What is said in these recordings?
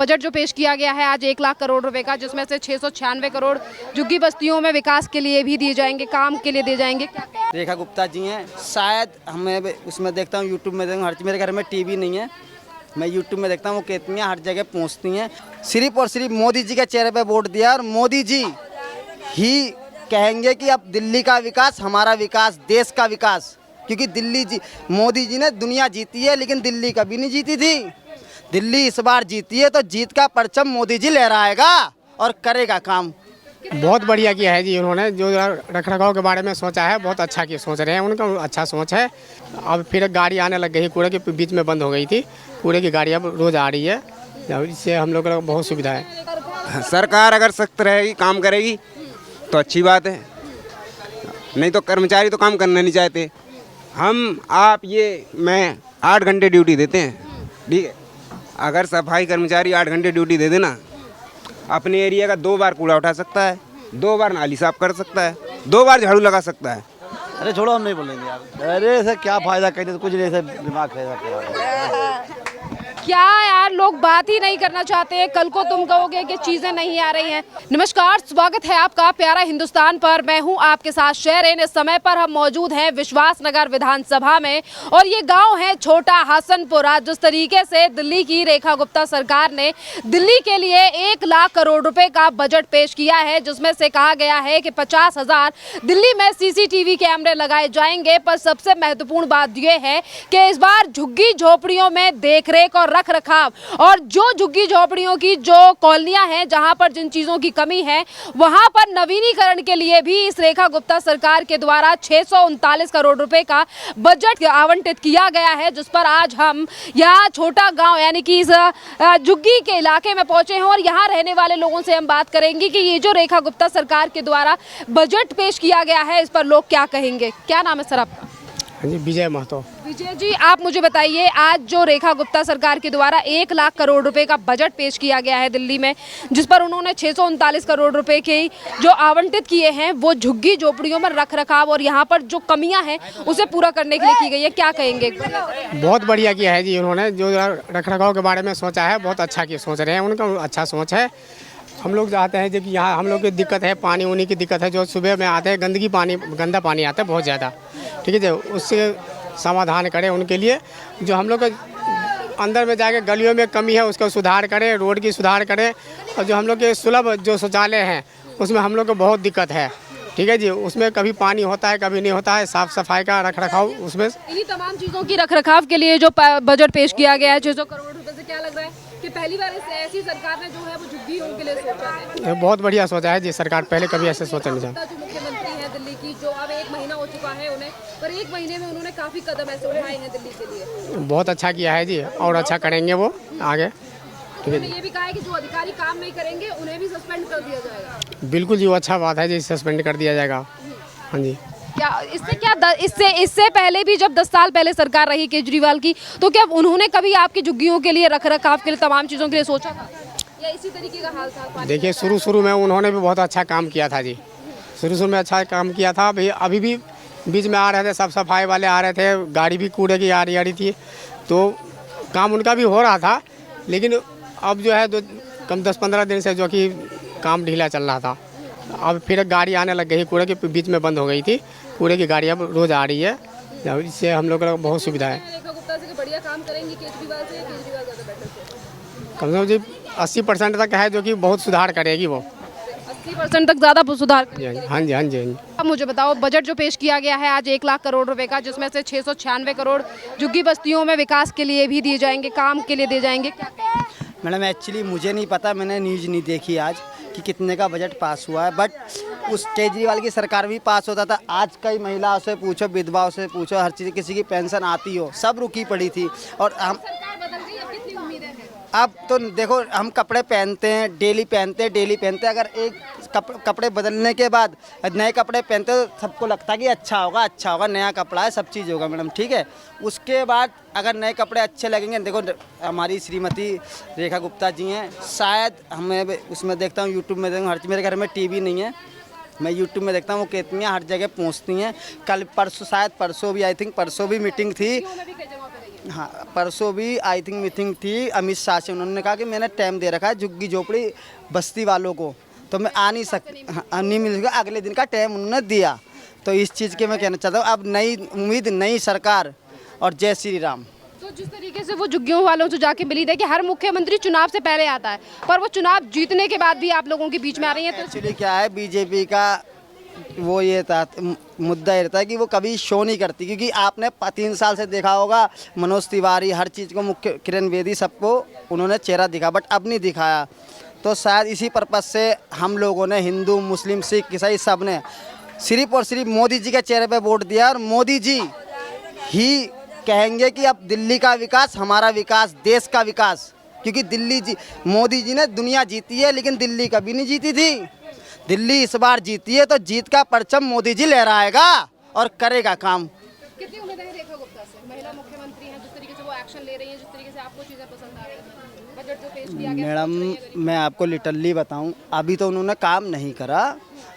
Budget जो पेश किया गया है आज 1 लाख करोड़ रुपए का, जिसमें से 696 करोड़ झुग्गी बस्तियों में विकास के लिए भी दिए जाएंगे, काम के लिए दिए जाएंगे। रेखा गुप्ता जी हैं, शायद हमें उसमें देखता हूँ, यूट्यूब में देखता हूँ, मेरे घर में टीवी नहीं है, मैं यूट्यूब में देखता हूँ, वो कहती हैं हर जगह पहुँचती हैं। सिर्फ और सिर्फ मोदी जी के चेहरे पे वोट दिया और मोदी जी ही कहेंगे कि अब दिल्ली का विकास हमारा विकास, देश का विकास, क्योंकि मोदी जी ने दुनिया जीती है लेकिन दिल्ली कभी नहीं जीती थी। दिल्ली इस बार जीती है तो जीत का परचम मोदी जी लहराएगा और करेगा काम। बहुत बढ़िया किया है जी, उन्होंने जो रखरखाव के बारे में सोचा है बहुत अच्छा किया, सोच रहे हैं, उनका अच्छा सोच है। अब फिर गाड़ी आने लग गई, कूड़े के बीच में बंद हो गई थी, कूड़े की गाड़ी अब रोज़ आ रही है, इससे हम लोग को बहुत सुविधा है। सरकार अगर सख्त रहेगी, काम करेगी तो अच्छी बात है, नहीं तो कर्मचारी तो काम करना नहीं चाहते। हम आप ये मैं 8 घंटे ड्यूटी देते हैं, ठीक है, अगर सफाई कर्मचारी 8 घंटे ड्यूटी दे देना, अपने एरिया का 2 बार कूड़ा उठा सकता है, 2 बार नाली साफ कर सकता है, 2 बार झाड़ू लगा सकता है। अरे छोड़ो, हम नहीं बोलेंगे यार, अरे सर क्या फायदा, कहते तो कुछ नहीं, सर दिमाग है क्या यार, लोग बात ही नहीं करना चाहते। कल को तुम कहोगे कि चीजें नहीं आ रही हैं। नमस्कार, स्वागत है आपका प्यारा हिंदुस्तान पर। मैं हूं आपके साथ शेरिन। इस समय पर हम मौजूद हैं विश्वासनगर विधानसभा में और ये गांव है छोटा हसनपुरा। जिस तरीके से दिल्ली की रेखा गुप्ता सरकार ने दिल्ली के लिए 1 लाख करोड़ रुपए का बजट पेश किया है, जिसमें से कहा गया है कि 50,000 दिल्ली में CCTV कैमरे लगाए जाएंगे। पर सबसे महत्वपूर्ण बात यह है कि इस बार झुग्गी झोपड़ियों में देखरेख और रख रखाव और जो झुग्गी झोपड़ियों की जो कॉलोनियां हैं, जहां पर जिन चीजों की कमी है, वहां पर नवीनीकरण के लिए भी इस रेखा गुप्ता सरकार के द्वारा 639 करोड़ रुपए का बजट आवंटित किया गया है। जिस पर आज हम यहाँ छोटा गांव यानी कि इस झुग्गी के इलाके में पहुंचे हैं और यहाँ रहने वाले लोगों से हम बात करेंगे कि ये जो रेखा गुप्ता सरकार के द्वारा बजट पेश किया गया है, इस पर लोग क्या कहेंगे। क्या नाम है सर आपका? जी, विजय महतो। विजय जी, आप मुझे बताइए, आज जो रेखा गुप्ता सरकार के द्वारा 1 लाख करोड़ रुपए का बजट पेश किया गया है दिल्ली में, जिस पर उन्होंने 639 करोड़ रुपए के जो आवंटित किए हैं, वो झुग्गी झोपड़ियों में रख रखाव और यहाँ पर जो कमियां हैं उसे पूरा करने के लिए की गई है। क्या कहेंगे? बहुत बढ़िया किया है जी, उन्होंने जो रखरखाव के बारे में सोचा है बहुत अच्छा किया, सोच रहे हैं, उनका अच्छा सोच है। हम लोग चाहते हैं जो कि यहाँ हम लोग की दिक्कत है, पानी उनी की दिक्कत है, जो सुबह में आते हैं गंदा पानी आता है बहुत ज़्यादा, ठीक है जी, उससे समाधान करें उनके लिए। जो हम लोग अंदर में जाके गलियों में कमी है उसको सुधार करें, रोड की सुधार करें, और जो हम लोग के सुलभ जो शौचालय हैं उसमें हम लोग को बहुत दिक्कत है, ठीक है जी, उसमें कभी पानी होता है कभी नहीं होता है, साफ़ सफाई का रखरखाव, उसमें इन्हीं तमाम चीज़ों की रखरखाव के लिए जो बजट पेश किया गया है 600 करोड़ रुपए से, क्या लग रहा है कि पहली बार ऐसी सरकार ने जो है वो झुग्गियों के लिए सोचा है? बहुत बढ़िया सोचा है जी, सरकार पहले कभी ऐसे सोचा नहीं था। जो मुख्यमंत्री है दिल्ली की, जो अब 1 महीना हो चुका है उन्हें, पर 1 महीने में उन्होंने काफ़ी कदम ऐसे उठाए हैं दिल्ली के लिए। बहुत अच्छा किया है जी, और अच्छा करेंगे वो आगे, ठीक है। ये भी कहा है कि जो अधिकारी काम नहीं करेंगे उन्हें भी सस्पेंड कर दिया जाएगा। बिल्कुल जी, वो अच्छा बात है जी, सस्पेंड कर दिया जाएगा। हाँ जी। इससे पहले भी जब 10 साल पहले सरकार रही केजरीवाल की, तो क्या उन्होंने कभी आपकी झुग्गियों के लिए रखरखाव के लिए तमाम चीज़ों के लिए सोचा था या इसी तरीके का हाल था? देखिए, शुरू में उन्होंने भी बहुत अच्छा काम किया था जी, शुरू में अच्छा काम किया था। अभी भी बीच में आ रहे थे, सब सफाई वाले आ रहे थे, गाड़ी भी कूड़े की आ रही थी, तो काम उनका भी हो रहा था। लेकिन अब जो है कम 10-15 दिन से जो कि काम ढीला चल रहा था, अब फिर गाड़ी आने लग गई, कूड़े के बीच में बंद हो गई थी, कूड़े की गाड़ी अब रोज़ आ रही है, इससे हम लोग को बहुत सुविधा है। रेखा गुप्ता से बढ़िया काम करेंगे केजरीवाल से, केजरीवाल ज़्यादा बेटर से? कम से कम जी 80% तक है, जो कि बहुत सुधार करेगी वो। 80% तक ज़्यादा सुधार? हाँ जी, हाँ जी। अब मुझे बताओ, बजट जो पेश किया गया है आज 1 लाख करोड़ रुपए का, जिसमें से 696 करोड़ झुग्गी बस्तियों में विकास के लिए भी दिए जाएंगे, काम के लिए दिए जाएंगे। क्या मैडम, एक्चुअली मुझे नहीं पता, मैंने न्यूज़ नहीं देखी आज कि कितने का बजट पास हुआ है, बट उस केजरीवाल की सरकार भी पास होता था। आज कई महिलाओं से पूछो, विधवाओं से पूछो, हर चीज़, किसी की पेंशन आती हो, सब रुकी पड़ी थी। और हम अब तो देखो, हम कपड़े पहनते हैं, डेली पहनते हैं, अगर एक कपड़े बदलने के बाद नए कपड़े पहनते तो सबको लगता है कि अच्छा होगा, नया कपड़ा है, सब चीज़ होगा मैडम, ठीक है। उसके बाद अगर नए कपड़े अच्छे लगेंगे, देखो हमारी श्रीमती रेखा गुप्ता जी हैं, शायद हमें उसमें देखता हूँ, यूट्यूब में देखता हूँ, मेरे घर में टीवी नहीं है, मैं यूट्यूब में देखता हूँ, वो कहती हैं हर जगह पहुँचती हैं। कल परसों, शायद परसों भी, आई थिंक परसों भी मीटिंग थी, हाँ, परसों भी आई थिंक मीटिंग थी अमित शाह से, उन्होंने कहा कि मैंने टाइम दे रखा है झुग्गी झोपड़ी बस्ती वालों को, तो मैं आ नहीं सकता, हाँ, नहीं मिलेगा, अगले दिन का टाइम उन्होंने दिया। तो इस चीज़ के मैं कहना चाहता हूँ, अब नई उम्मीद, नई सरकार और जय श्री राम। तो जिस तरीके से वो झुग्गियों वालों से जाके मिली थी कि हर मुख्यमंत्री चुनाव से पहले आता है, पर वो चुनाव जीतने के बाद भी आप लोगों के बीच में आ रही है, तो एक्चुअली क्या है, बीजेपी का वो ये था, मुद्दा ये रहता है कि वो कभी शो नहीं करती, क्योंकि आपने 3 साल से देखा होगा मनोज तिवारी हर चीज़ को, मुख्य किरण बेदी सबको उन्होंने चेहरा दिखा, बट अब नहीं दिखाया। तो शायद इसी पर्पज़ से हम लोगों ने, हिंदू मुस्लिम सिख ईसाई सब ने सिर्फ और सिर्फ मोदी जी के चेहरे पे वोट दिया, और मोदी जी ही कहेंगे कि अब दिल्ली का विकास हमारा विकास, देश का विकास, क्योंकि दिल्ली जी, मोदी जी ने दुनिया जीती है लेकिन दिल्ली कभी नहीं जीती थी। दिल्ली इस बार जीती है तो जीत का परचम मोदी जी लहराएगा और करेगा काम। कितनी उम्मीद है रेखा गुप्ता से, महिला मुख्यमंत्री हैं, जिस तरीके से वो एक्शन ले रही हैं, जिस तरीके से आपको चीज़ें पसंद आ रही हैं, बजट जो पेश किया गया? मैडम मैं आपको लिटरली बताऊं, अभी तो उन्होंने काम नहीं करा,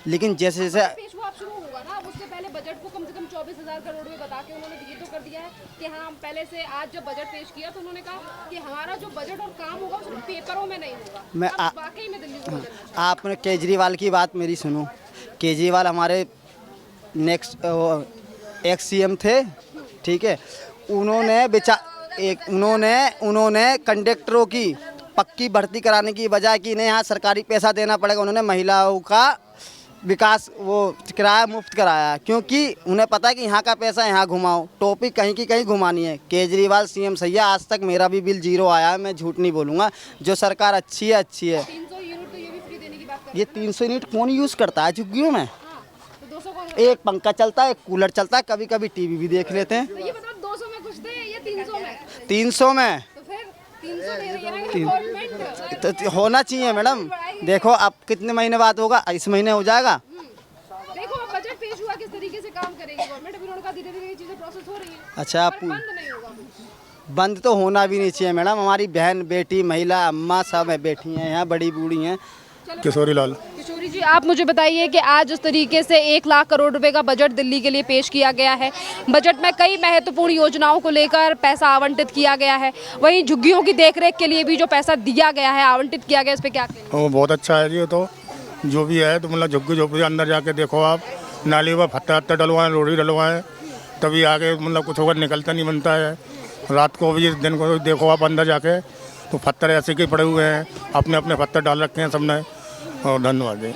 लेकिन जैसे जैसे पेश वो आप शुरू होगा ना, अब उससे पहले बजट को कम से कम 24,000 करोड़ में बता के उन्होंने ये तो कर दिया है कि हाँ, हम पहले से आज जब बजट पेश किया तो उन्होंने कहा कि हमारा जो बजट और काम होगा वो सिर्फ पेपरों में नहीं होगा। मैं अब वाकई में दिल्ली को बजट आपने केजरीवाल की बात मेरी सुनो, केजरीवाल हमारे नेक्स्ट एक्स सीएम थे, ठीक है, उन्होंने कंडक्टरों की पक्की भर्ती कराने की बजाय कि नहीं यहाँ सरकारी पैसा देना पड़ेगा, उन्होंने महिलाओं का विकास वो किराया मुफ्त कराया, क्योंकि उन्हें पता है कि यहाँ का पैसा यहाँ घुमाओ, टॉपिक कहीं की कहीं घुमानी है। केजरीवाल सीएम सही है, आज तक मेरा भी बिल 0 आया है, मैं झूठ नहीं बोलूँगा, जो सरकार अच्छी है अच्छी है। 300 यूनिट तो ये भी फ्री देने की बात कर ये 300 यूनिट कौन यूज़ करता है झुग्गियों में? तो 200 को एक पंखा चलता है, एक कूलर चलता है, कभी कभी टीवी भी देख लेते हैं। तो ये बताओ 200 में खुश थे या 300 में? 300 में तो फिर 300 दे रही है ना गवर्नमेंट। तो होना चाहिए मैडम। देखो अब कितने महीने बाद होगा, इस महीने हो जाएगा। देखो अब बजट पेश हुआ, किस तरीके से काम करेगी गवर्नमेंट, अभी उन्होंने कहा धीरे धीरे ये चीजें प्रोसेस हो रही है। अच्छा, आप पर बंद नहीं होगा। बंद तो होना भी नहीं चाहिए मैडम, हमारी बहन बेटी महिला अम्मा सब है, बैठी हैं यहाँ, बड़ी बूढ़ी हैं। किशोरी लाल। किशोरी जी, आप मुझे बताइए कि आज उस तरीके से 1 लाख करोड़ रुपए का बजट दिल्ली के लिए पेश किया गया है, बजट में कई महत्वपूर्ण योजनाओं को लेकर पैसा आवंटित किया गया है, वहीं झुग्गियों की देखरेख के लिए भी जो पैसा दिया गया है, आवंटित किया गया, इस पे क्या कहेंगे? वो बहुत अच्छा है जी, ये तो जो भी है, तो मतलब झुग्गी झोपड़ी अंदर जाके देखो आप, नाली में फत्ता डलवाएं, रोड़ी डलवाएं, तभी आगे मतलब कुछ होकर निकलता नहीं बनता है। रात को भी, दिन को देखो आप अंदर जाके, तो पत्थर ऐसे के पड़े हुए हैं, अपने अपने पत्थर डाल रखे हैं सबने। और धन्यवाद जी।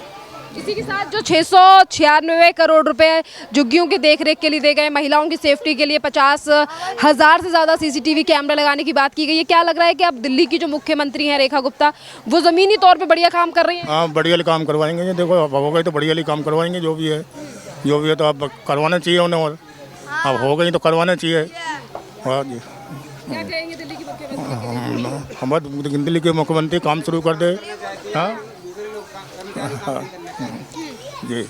इसी के साथ जो 696 करोड़ रुपए झुग्गियों की देखरेख के लिए दे गए, महिलाओं की सेफ्टी के लिए 50,000 से ज़्यादा CCTV कैमरा लगाने की बात की गई है, क्या लग रहा है कि अब दिल्ली की जो मुख्यमंत्री हैं रेखा गुप्ता, वो ज़मीनी तौर पे बढ़िया काम कर रही हैं? हाँ, बढ़िया काम करवाएंगे जी, देखो अब हो गई तो बढ़िया काम करवाएंगे, जो भी है तो अब करवाना चाहिए उन्हें, और अब हो गई तो करवाना चाहिए। हाँ जी, क्या कहेंगे दिल्ली की मुख्यमंत्री? हमारे दिल्ली के मुख्यमंत्री काम शुरू कर दे। हाँ जी।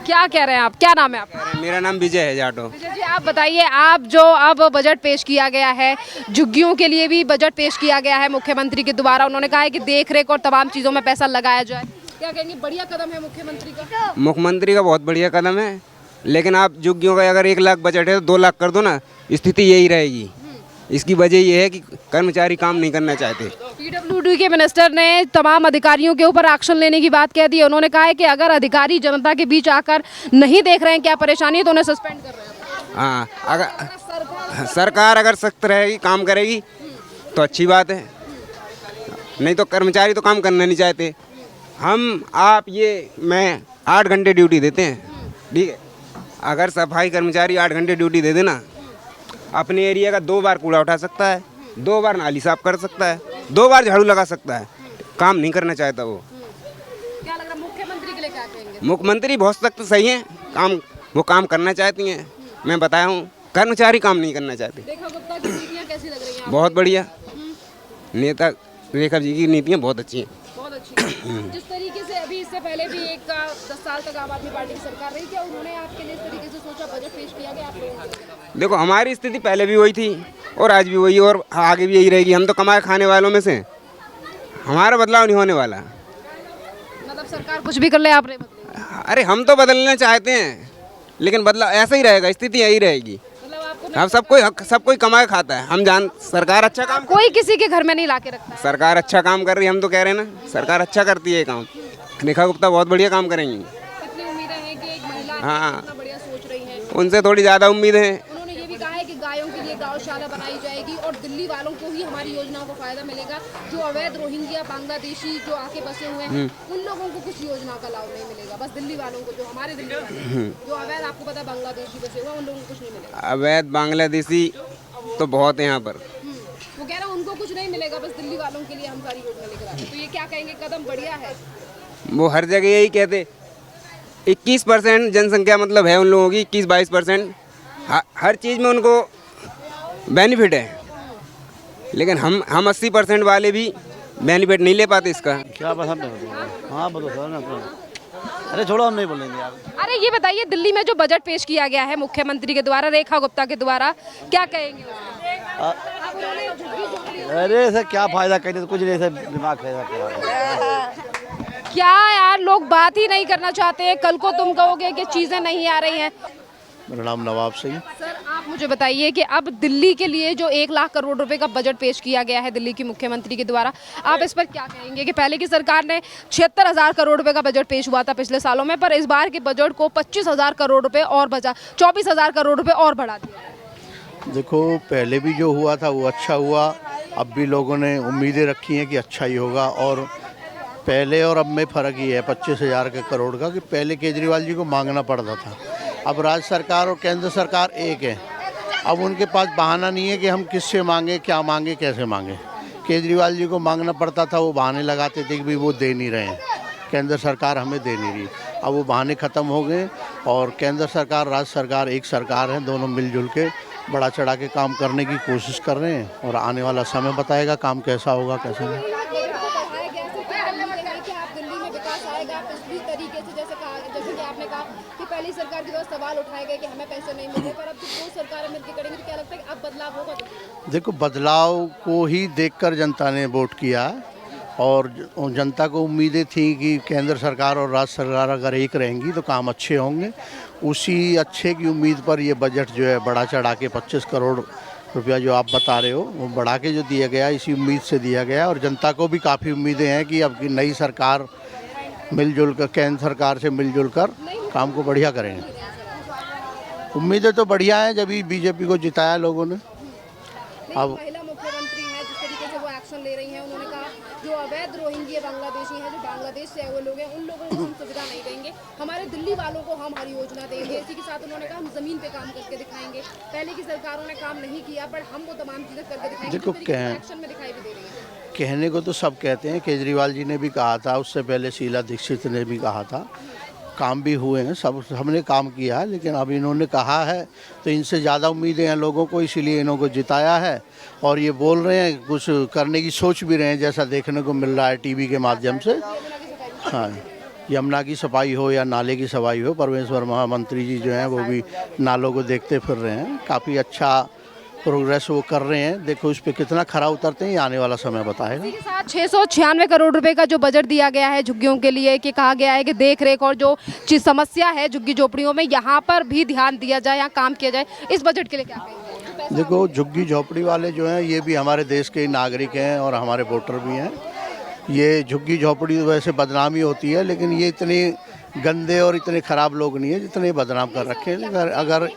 क्या कह रहे हैं आप, क्या नाम है आपका? मेरा नाम विजय है जाटो। विजय जी, आप बताइए, आप जो अब बजट पेश किया गया है, झुग्गियों के लिए भी बजट पेश किया गया है मुख्यमंत्री के द्वारा, उन्होंने कहा है कि देखरेख और तमाम चीज़ों में पैसा लगाया जाए, क्या कहेंगे, बढ़िया कदम है मुख्यमंत्री का? मुख्यमंत्री का बहुत बढ़िया कदम है, लेकिन आप झुग्गियों का अगर 1 लाख बजट है तो 2 लाख कर दो ना, स्थिति यही रहेगी। इसकी वजह ये है कि कर्मचारी काम नहीं करना चाहते। PWD के मिनिस्टर ने तमाम अधिकारियों के ऊपर एक्शन लेने की बात कह दी। उन्होंने कहा है कि अगर अधिकारी जनता के बीच आकर नहीं देख रहे हैं क्या परेशानी है तो उन्हें सस्पेंड कर रहे हैं। हाँ, अगर सरकार अगर सख्त रहेगी, काम करेगी तो अच्छी बात है, नहीं तो कर्मचारी तो काम करना नहीं चाहते। हम आप ये मैं 8 घंटे ड्यूटी देते हैं, ठीक है, अगर सफाई कर्मचारी 8 घंटे ड्यूटी दे देना, अपने एरिया का 2 बार कूड़ा उठा सकता है, 2 बार नाली साफ कर सकता है, 2 बार झाड़ू लगा सकता है, काम नहीं करना चाहता वो। क्या लग रहा है मुख्यमंत्री के लिए क्या कहेंगे? मुख्यमंत्री बहुत सख्त सही हैं, वो काम करना चाहती हैं, मैं बताया हूँ, कर्मचारी काम नहीं करना चाहते। रेखा गुप्ता की नीतियाँ कैसी लग रही हैं? बहुत बढ़िया, नेता रेखा जी की नीतियाँ बहुत अच्छी हैं। बहुत अच्छी। जिस तरीके से अभी इससे पहले भी 10 साल तक आम आदमी पार्टी की सरकार रही, क्या उन्होंने आपके लिए इस तरीके से सोचा, बजट पेश किया गया आप लोगों को? देखो, हमारी स्थिति पहले भी वही थी और आज भी वही और आगे भी यही रहेगी। हम तो कमाए खाने वालों में से, हमारा बदलाव नहीं होने वाला। मतलब सरकार कुछ भी कर ले, आपने बदले? अरे हम तो बदलना चाहते हैं, लेकिन बदलाव ऐसा ही रहेगा, स्थिति यही रहेगी। मतलब आपको हम सब कोई कमा के खाता है। हम जान सरकार अच्छा काम कोई किसी के घर में नहीं लाके रखता है। सरकार अच्छा काम कर रही है, हम तो कह रहे हैं ना सरकार अच्छा करती है काम। रेखा गुप्ता बहुत बढ़िया काम करेंगी। कितनी उम्मीदें हैं कि एक महिला हाँ। इतना बढ़िया सोच रही है। उनसे थोड़ी ज़्यादा उम्मीद है। उन्होंने ये भी कहा है कि गायों के लिए गौशाला बनाई जाएगी और दिल्ली वालों को ही हमारी योजनाओं का फायदा मिलेगा। जो अवैध रोहिंग्या बांग्लादेशी जो आके बसे हुए हैं उन लोगों को कुछ योजना का लाभ नहीं मिलेगा। बस दिल्ली वालों को, जो हमारे दिल्ली वाले हैं, जो अवैध आपको पता बांग्लादेशी बसे हुए हैं, उन लोगों को कुछ नहीं मिलेगा। अवैध बांग्लादेशी तो बहुत है यहाँ पर। वो कह रहा है उनको कुछ नहीं मिलेगा, बस दिल्ली वालों के लिए हम सारी योजना लेकर आए हैं। तो ये क्या कहेंगे, कदम बढ़िया है। वो हर जगह यही कहते। 21% जनसंख्या मतलब है उन लोगों की, 21-22%। हर चीज़ में उनको बेनिफिट है, लेकिन हम 80% वाले भी बेनिफिट नहीं ले पाते इसका। क्या पसंद है? हाँ बोलो सर ना। अरे छोड़ो, हम नहीं बोलेंगे यार। अरे ये बताइए, दिल्ली में जो बजट पेश किया गया है मुख्यमंत्री के द्वारा, रेखा गुप्ता के द्वारा, क्या कहेंगे अरे सर क्या फायदा, कहते तो कुछ नहीं, सर दिमाग खराब। क्या यार, लोग बात ही नहीं करना चाहते। कल को तुम कहोगे कि चीजें नहीं आ रही हैं। मेरा नाम नवाब सिंह। सर आप मुझे बताइए कि अब दिल्ली के लिए जो 1 लाख करोड़ रुपए का बजट पेश किया गया है दिल्ली की मुख्यमंत्री के द्वारा, आप इस पर क्या कहेंगे कि पहले की सरकार ने 76,000 करोड़ रुपए का बजट पेश हुआ था पिछले सालों में, पर इस बार के बजट को 25,000 करोड़ रुपए और बचा, 24,000 करोड़ रुपए और बढ़ा दिया। देखो पहले भी जो हुआ था वो अच्छा हुआ, अब भी लोगों ने उम्मीदें रखी हैं कि अच्छा ही होगा। और पहले और अब में फ़र्क ही है 25,000 करोड़ का, कि पहले केजरीवाल जी को मांगना पड़ता था, अब राज्य सरकार और केंद्र सरकार एक है। अब उनके पास बहाना नहीं है कि हम किससे मांगे, क्या मांगे, कैसे मांगे। केजरीवाल जी को मांगना पड़ता था, वो बहाने लगाते थे कि भाई वो दे नहीं रहे हैं, केंद्र सरकार हमें दे नहीं रही। अब वो बहाने ख़त्म हो गए और केंद्र सरकार राज्य सरकार एक सरकार है, दोनों मिलजुल के बढ़ा चढ़ा के काम करने की कोशिश कर रहे हैं। और आने वाला समय बताएगा काम कैसा होगा कैसा नहीं। पहली सरकार के द्वारा सवाल उठाए गए कि हमें पैसे नहीं मिले, पर अब दो सरकारें मिलकर करेंगी तो क्या लगता है कि अब बदलाव होगा? देखो बदलाव को ही देखकर जनता ने वोट किया और जनता को उम्मीदें थी कि केंद्र सरकार और राज्य सरकार अगर एक रहेंगी तो काम अच्छे होंगे। उसी अच्छे की उम्मीद पर ये बजट जो है बढ़ा चढ़ा के 25 करोड़ रुपया जो आप बता रहे हो वो बढ़ा के जो दिया गया, इसी उम्मीद से दिया गया। और जनता को भी काफ़ी उम्मीदें हैं कि अब की नई सरकार मिलजुल कर, केंद्र सरकार से मिलजुल कर काम को बढ़िया करेंगे। उम्मीदें तो बढ़िया हैं, जब बीजेपी को जिताया लोगों ने। अब महिला मुख्यमंत्री है, जिस तरीके से वो एक्शन ले रही हैं, उन्होंने कहा जो अवैध रोहिंग्या बांग्लादेशी हैं, जो बांग्लादेश से वो लोग हैं, उन लोगों को हम सुविधा नहीं देंगे, हमारे दिल्ली वालों को हम हर योजना देंगे। इसी के साथ उन्होंने कहा हम जमीन पे काम करके दिखाएंगे। पहले की सरकारों ने काम नहीं किया, पर हम वो तमाम चीजें करके दिखाएंगे। देखो एक्शन में दिखाई भी दे रही है। कहने को तो सब कहते हैं, केजरीवाल जी ने भी कहा था, उससे पहले शीला दीक्षित ने भी कहा था, काम भी हुए हैं, हमने काम किया। लेकिन अब इन्होंने कहा है तो इनसे ज़्यादा उम्मीदें हैं लोगों को, इसीलिए इन्हों जिताया है। और ये बोल रहे हैं, कुछ करने की सोच भी रहे हैं, जैसा देखने को मिल रहा है टीवी के माध्यम से। हाँ, यमुना की सफाई हो या नाले की सफाई हो, परमेश्वर महामंत्री जी जो हैं वो भी नालों को देखते फिर रहे हैं। काफ़ी अच्छा प्रोग्रेस वो कर रहे हैं। देखो इस पे कितना खरा उतरते हैं, ये आने वाला समय बताएगा। इसी के साथ 696 करोड़ रुपए का जो बजट दिया गया है झुग्गियों के लिए, कि कहा गया है कि देख रेख और जो चीज समस्या है झुग्गी झोपड़ियों में, यहाँ पर भी ध्यान दिया जाए, यहाँ काम किया जाए। इस बजट के लिए क्या कहेंगे? देखो झुग्गी झोपड़ी वाले जो हैं ये भी हमारे देश के नागरिक हैं और हमारे वोटर भी हैं। ये झुग्गी झोपड़ी वैसे बदनामी होती है, लेकिन ये इतने गंदे और इतने ख़राब लोग नहीं है जितने बदनाम कर रखे हैं। अगर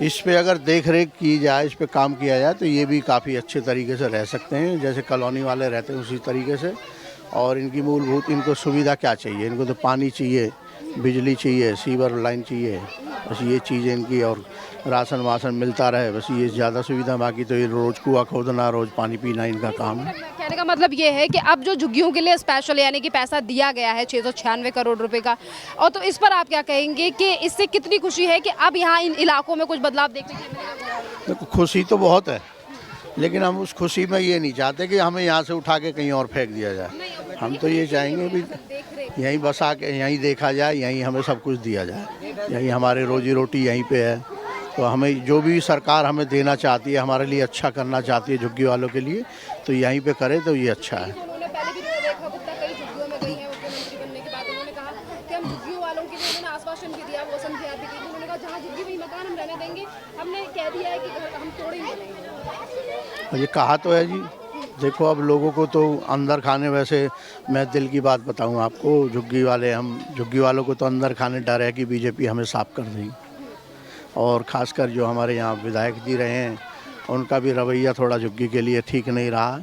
इस पे अगर देख रेख की जाए, इस पे काम किया जाए तो ये भी काफ़ी अच्छे तरीके से रह सकते हैं, जैसे कॉलोनी वाले रहते हैं उसी तरीके से। और इनकी मूलभूत इनको सुविधा क्या चाहिए, इनको तो पानी चाहिए, बिजली चाहिए, सीवर लाइन चाहिए, बस ये चीज़ें इनकी। और राशन वासन मिलता रहे, बस ये ज़्यादा सुविधा। बाकी तो ये रोज़ कुआं खोदना, रोज़ पानी पीना इनका काम है। कहने का मतलब ये है कि अब जो झुग्गियों के लिए स्पेशल यानी कि पैसा दिया गया है 696 करोड़ रुपए का, और तो इस पर आप क्या कहेंगे कि इससे कितनी खुशी है कि अब यहाँ इन इलाकों में कुछ बदलाव देखने को मिलेगा? देखो खुशी तो बहुत है, लेकिन हम उस खुशी में ये नहीं चाहते कि हमें यहाँ से उठा के कहीं और फेंक दिया जाए। हम तो ये चाहेंगे भी यहीं बसा के यहीं देखा जाए, यहीं हमें सब कुछ दिया जाए, यहीं हमारे रोजी रोटी यहीं पे है। तो हमें जो भी सरकार हमें देना चाहती है, हमारे लिए अच्छा करना चाहती है झुग्गी वालों के लिए, तो यहीं पे करे तो ये अच्छा है। उन्होंने पहले भी रेखा गुप्ता कई झुग्गियों में गई है मुख्यमंत्री बनने के बाद। उन्होंने कहा कि हम झुग्गियों वालों के लिए, उन्होंने आश्वासन भी दिया, वो समझा भी की। उन्होंने कहा जहाँ झुग्गी वही मकान हम रहने देंगे। हमने कह दिया है कि हम तोड़ेंगे नहीं। ये कहा तो है जी। देखो अब लोगों को तो अंदर खाने, वैसे मैं दिल की बात बताऊं आपको, झुग्गी वालों को तो अंदर खाने डर है कि बीजेपी हमें साफ कर देगी। और ख़ासकर जो हमारे यहाँ विधायक जी रहे हैं उनका भी रवैया थोड़ा झुग्गी के लिए ठीक नहीं रहा,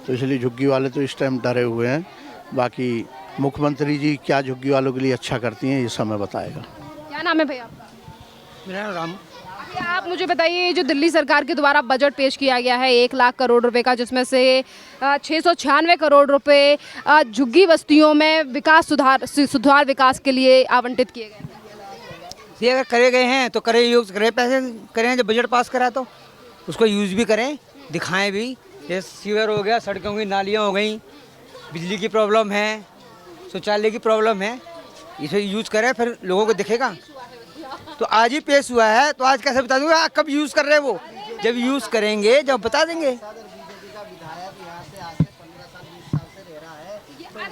तो इसलिए झुग्गी वाले तो इस टाइम डरे हुए हैं। बाकी मुख्यमंत्री जी क्या झुग्गी वालों के लिए अच्छा करती हैं ये समय बताएगा। क्या नाम है भैया आपका? मेरा नाम राम। अभी आप मुझे बताइए, जो दिल्ली सरकार के द्वारा बजट पेश किया गया है 1 लाख करोड़ रुपए का, जिसमें से 696 करोड़ रुपए झुग्गी बस्तियों में सुधार विकास के लिए आवंटित किए गए हैं। ये अगर करे गए हैं तो करे, यूज करें, पैसे करें। जब बजट पास करा तो उसको यूज़ भी करें, दिखाएं भी। ये सीवर हो गया, सड़कों की नालियाँ हो गई, बिजली की प्रॉब्लम है, शौचालय की प्रॉब्लम है, इसे यूज़ करें, फिर लोगों को दिखेगा। तो आज ही पेश हुआ है तो आज कैसे बता दूंगा कब यूज़ कर रहे हैं वो? जब यूज़ करेंगे जब बता देंगे। अरे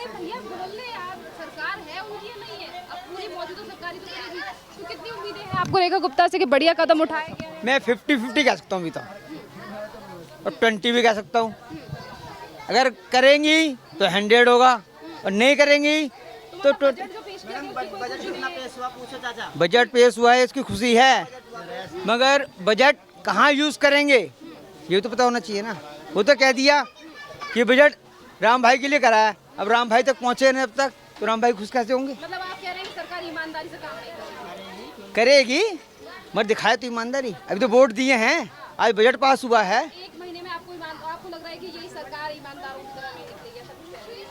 भैया बोल ले यार, सरकार है उनकी या नहीं है? अब पूरी मौजूदा सरकार ही तो करेगी। तो कितनी उम्मीदें हैं आपको रेखा गुप्ता से कि बढ़िया कदम उठाया गया है? मैं 50-50 कह सकता हूँ अभी तो, और 20 भी कह सकता हूँ। अगर करेंगी तो 100 होगा, और नहीं करेंगी तो बजट पेश हुआ है, इसकी खुशी है, मगर बजट कहाँ यूज़ करेंगे ये तो पता होना चाहिए ना। वो तो कह दिया कि बजट राम भाई के लिए करा है, अब राम भाई तक पहुँचे नहीं अब तक, तो राम भाई खुश कैसे होंगे? मतलब आप कह रहे हैं कि सरकार ईमानदारी से काम नहीं करेगी, मगर दिखाए तो ईमानदारी। अभी तो वोट दिए हैं, आज बजट पास हुआ है। 1 महीने में आपको लग रहा है कि यही सरकार ईमानदारों की तरह नहीं निकलेगी, ऐसा कुछ कह रही है?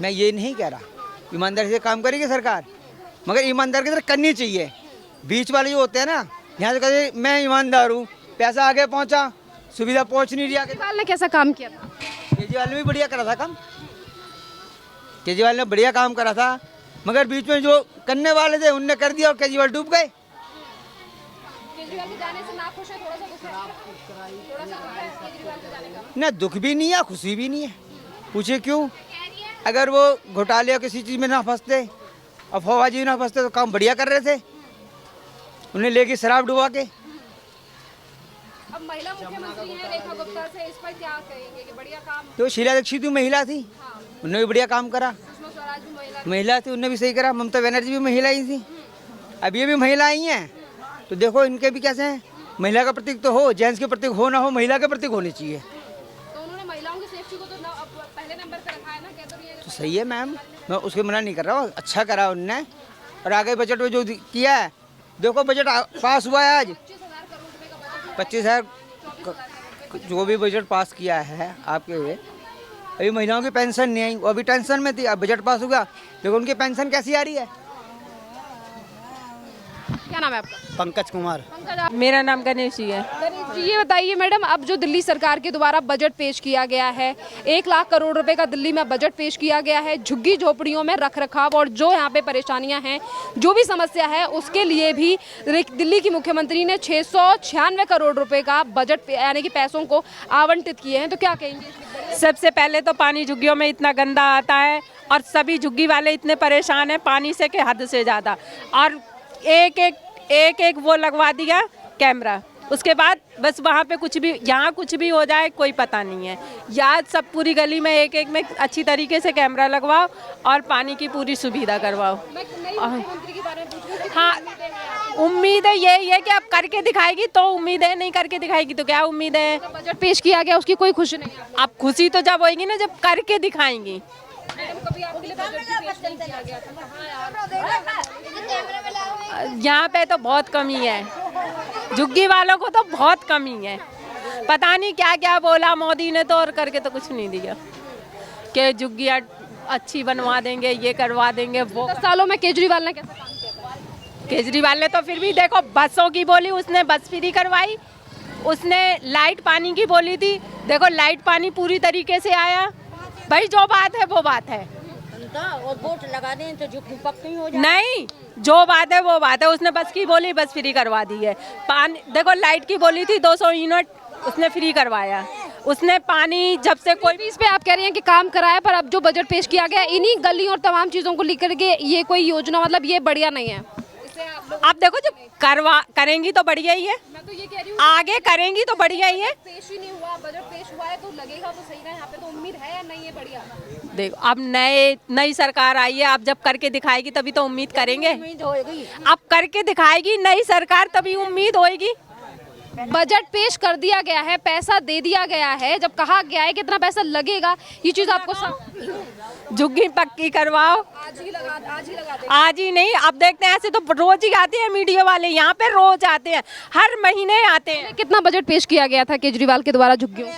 मैं ये नहीं कह रहा, ईमानदारी से काम करेगी सरकार, मगर ईमानदार की तरह करनी चाहिए। बीच वाले जो होते हैं ना, यहाँ से कहते मैं ईमानदार हूँ, पैसा आगे पहुँचा, सुविधा पहुँच नहीं रही। केजरीवाल ने कैसा काम किया था? केजरीवाल ने भी बढ़िया करा था काम, केजरीवाल ने बढ़िया काम करा था, मगर बीच में जो करने वाले थे उनने कर दिया और केजरीवाल डूब गए। केजरीवाल के जाने से नाखुश है, थोड़ा सा दुख है, थोड़ा सा दुख है केजरीवाल के जाने का। ना दुख भी नहीं है, खुशी भी नहीं है। पूछे क्यों? अगर वो घोटाले किसी चीज़ में ना फंसते, अफवाहबाजी में ना फंसते, तो काम बढ़िया कर रहे थे। उन्हें लेके शराब डुबा के। अब महिला मुख्यमंत्री हैं रेखा गुप्ता से, इस पर क्या कहेंगे कि बढ़िया काम? तो शीला दीक्षित भी महिला थी, उन्होंने भी बढ़िया काम करा। सुषमा स्वराज भी महिला थी, उन्होंने भी सही करा। ममता बनर्जी भी महिला ही थी, अब ये भी महिला ही हैं। तो देखो इनके भी कैसे हैं। महिला का प्रतीक तो हो, जेंट्स के प्रतीक हो ना हो, महिला के प्रतीक होने चाहिए। तो उन्होंने महिलाओं की सेफ्टी को तो पहले नंबर पे रखा है ना, कह तो रही है। तो सही है मैम, मैं उसके मना नहीं कर रहा हूँ, अच्छा करा उनने। और आगे बजट में जो किया है, देखो बजट पास हुआ है आज 25,000 करोड़ रुपए का बजट, 25,000 जो भी बजट पास किया है आपके। अभी महिलाओं की पेंशन नहीं आई, वो अभी टेंशन में थी, अब बजट पास हो गया, देखो उनकी पेंशन कैसी आ रही है। क्या नाम है आपका? पंकज कुमार। पंकज, आप मेरा नाम गणेश जी है। जी ये बताइए मैडम, अब जो दिल्ली सरकार के द्वारा बजट पेश किया गया है, 1 लाख करोड़ रुपए का दिल्ली में बजट पेश किया गया है, झुग्गी झोपड़ियों में रखरखाव और जो यहाँ पे परेशानियां हैं, जो भी समस्या है, उसके लिए भी दिल्ली की मुख्यमंत्री ने 696 करोड़ रुपए का बजट यानी कि पैसों को आवंटित किए हैं। तो क्या कहेंगे? सबसे पहले तो पानी झुग्गियों में इतना गंदा आता है और सभी झुग्गी वाले इतने परेशान हैं पानी से कि हद से ज़्यादा। और एक वो लगवा दिया कैमरा, उसके बाद बस वहाँ पे कुछ भी, यहाँ कुछ भी हो जाए कोई पता नहीं है। या सब पूरी गली में एक में अच्छी तरीके से कैमरा लगवाओ और पानी की पूरी सुविधा करवाओ। हाँ, उम्मीद है यही है कि अब करके दिखाएगी तो उम्मीद है, नहीं करके दिखाएगी तो क्या उम्मीद है। बजट पेश किया गया, उसकी कोई खुशी नहीं है। अब खुशी तो जब होगी ना जब करके दिखाएंगी। कभी आपके लिए बजट पेश नहीं किया गया था? यहाँ पे तो बहुत कमी है, झुग्गी वालों को तो बहुत कमी है। पता नहीं क्या क्या बोला मोदी ने तो, और करके तो कुछ नहीं दिया कि झुग्गियाँ अच्छी बनवा देंगे, ये करवा देंगे वो। 10 सालों में केजरीवाल ने कैसा काम किया था? केजरीवाल ने तो फिर भी देखो, बसों की बोली उसने बस फ्री करवाई, उसने लाइट पानी की बोली थी, देखो लाइट पानी पूरी तरीके से आया। भाई जो बात है वो बात है, और वोट लगा दें तो झुग्गी पक्की हो जाए। नहीं, जो बात है वो बात है। उसने बस की बोली बस फ्री करवा दी है। पानी देखो, लाइट की बोली थी 200 यूनिट, उसने फ्री करवाया। उसने पानी जब से कोई इस पे आप कह रही हैं कि काम कराया, पर अब जो बजट पेश किया गया इन्हीं गली और तमाम चीज़ों को लेकर के ये कोई योजना, मतलब ये बढ़िया नहीं है। इससे आप आप देखो जब करेंगी तो बढ़िया ही है, मैं तो ये कह रही हूँ आगे करेंगी तो बढ़िया ही है। पेश ही नहीं हुआ, बजट पेश हुआ है तो लगेगा तो सही ना, यहाँ पे तो उम्मीद है या नहीं है? बढ़िया। देखो अब नई सरकार आई है, अब जब करके दिखाएगी तभी तो उम्मीद करेंगे। अब करके दिखाएगी नई सरकार तभी उम्मीद होएगी। बजट पेश कर दिया गया है, पैसा दे दिया गया है, जब कहा गया है कितना पैसा लगेगा, ये चीज आपको झुग्गी पक्की करवाओ, आज ही लगा दे। आज ही नहीं, अब देखते हैं, ऐसे तो रोज ही आते हैं मीडिया वाले, यहाँ पे रोज आते हैं, हर महीने आते हैं। कितना बजट पेश किया गया था केजरीवाल के द्वारा झुग्गियों?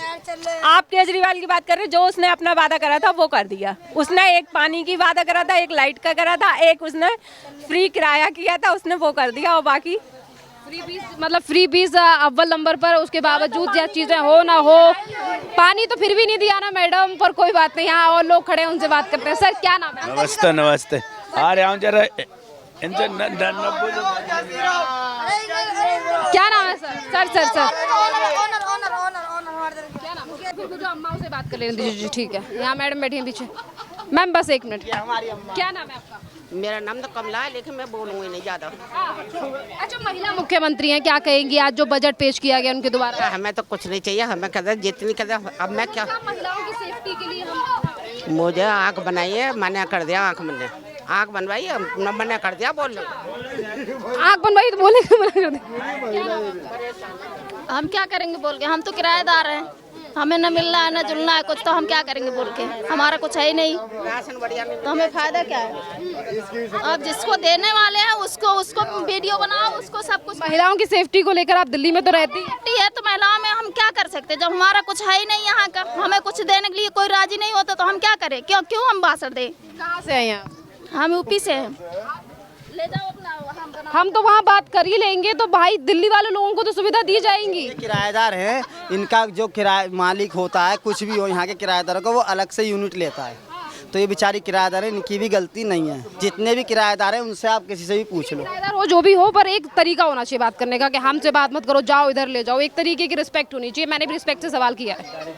आप केजरीवाल की बात कर रहे हैं, जो उसने अपना वादा करा था वो कर दिया। उसने एक पानी की वादा करा था, एक लाइट का करा था, एक उसने फ्री किराया किया था, उसने वो कर दिया। और बाकी फ्री बीस, मतलब फ्री बीस अव्वल नंबर पर, उसके बावजूद यह चीजें हो ना हो, पानी तो फिर भी नहीं दिया ना मैडम, पर कोई बात नहीं, यहाँ और लोग खड़े हैं उनसे बात करते हैं। सर क्या नाम है? नमस्ते नमस्ते। आ रहा हूँ जरा इनसे क्या नाम है सर? सर क्या नाम है? फिर जो अम्माओं से बात कर लेने दीजिए जी, ठीक है। यहाँ मैडम बैठी हैं पीछे। मैम बस एक मिनट, क्या नाम है आपका? मेरा नाम तो कमला है, लेकिन मैं बोलूँगी नहीं ज़्यादा। अच्छा, महिला मुख्यमंत्री हैं, क्या कहेंगी आज जो बजट पेश किया गया उनके द्वारा? हमें तो कुछ नहीं चाहिए, हमें कहते जितनी कहते, अब मैं क्या महिलाओं की सेफ्टी के लिए हम मुझे आँख बनाइए, मना कर दिया, आँख बनवाई, मना कर दिया, बोल आँख बनवाई तो बोले मना कर दे। हम क्या करेंगे बोल के, हम तो किराएदार हैं, हमें न मिलना है न जुलना है कुछ, तो हम क्या करेंगे बोल के, हमारा कुछ है ही नहीं, तो हमें फायदा क्या है? अब जिसको देने वाले हैं उसको वीडियो बनाओ, उसको सब कुछ। महिलाओं की सेफ्टी को लेकर आप दिल्ली में तो रहती हैं। सेफ्टी है तो महिलाओं में हम क्या कर सकते हैं, जब हमारा कुछ है ही नहीं यहाँ का, हमें कुछ देने के लिए कोई राजी नहीं होता, तो हम क्या करें? क्यों हम भाषण दें? कहाँ से हैं आप? हम यूपी से हैं। ले जाओ अपना, हम तो वहाँ बात कर ही लेंगे, तो भाई दिल्ली वाले लोगों को तो सुविधा दी जाएंगी। किराएदार है, इनका जो किराया मालिक होता है, कुछ भी हो यहाँ के किराएदारों को, वो अलग से यूनिट लेता है, तो ये बेचारी किराएदार है, इनकी भी गलती नहीं है। जितने भी किराएदार हैं उनसे आप किसी से भी पूछ लो, किराएदार हो जो भी हो, पर एक तरीका होना चाहिए बात करने का, कि हमसे बात मत करो, जाओ इधर ले जाओ, एक तरीके की रिस्पेक्ट होनी चाहिए। मैंने भी रिस्पेक्ट से सवाल किया है।